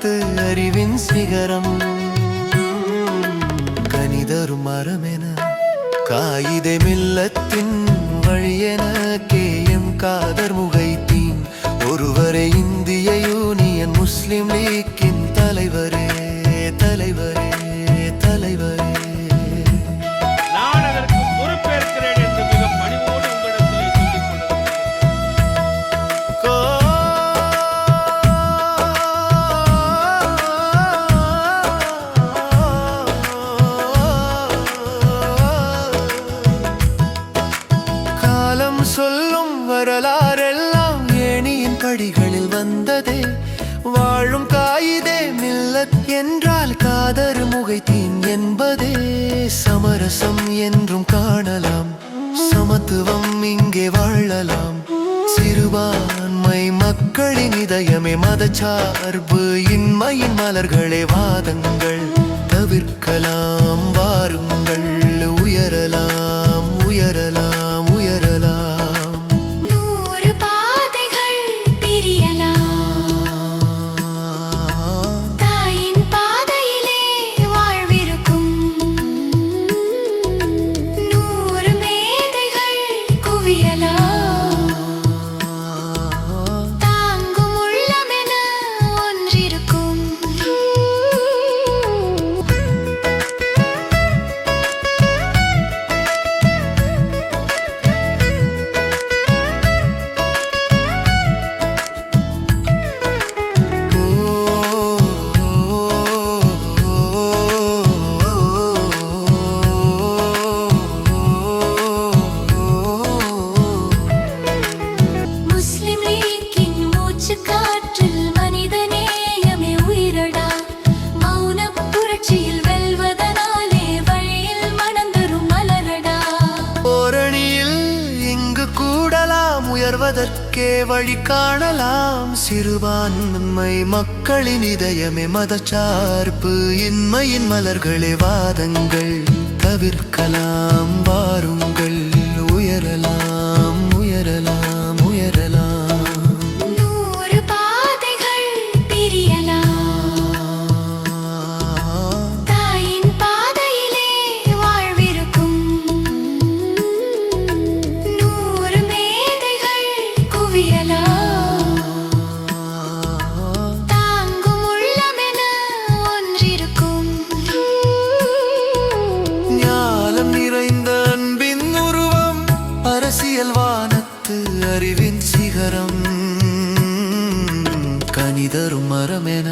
வானத்து அறிவின் சிகரம் கனிதரும் மரமென காயிதே மில்லத்தின் வழியென கேயம் காதர் முகைத்தீன் ஒருவரே இந்திய யூனியன் முஸ்லிம் லீக்கின் தலைவரே தலைவரே தலைவரே. நான் அதற்கு பொறுப்பேற்கிறேன் என்று மிக பணிவோடு உங்களிடத்திலே சொல்லிக் கொள்கிறேன். காலம் சொல்லும் வரலாறெல்லாம் ஏணியின் படிகளில் வந்ததே வாழும் காயிதே மில்லத் என்றால் காதர் முகைத்தீன் என்பதே சமரசம் என்றும் காணலாம் சமத்துவம் இங்கே வாழலாம் சிறுபான்மை மக்களின் இதயமே மதச்சார்பு இன்மையின் மலர்களே வாதங்கள் தவிர்க்கலாம் வாருங்கள் உயரலாம் உயரலாம் உயரலாம். உயர்வதற்கே வழி காணலாம் சிறுபான்மை மக்களின் இதயமே மதச்சார்பு இன்மையின் மலர்களே வாதங்கள் தவிர்க்கலாம் வாருங்கள் உயரலாம் உயரலாம் உயரலாம். அரசியல் வானத்து அறிவின் சிகரம் கனிதரும் மரமென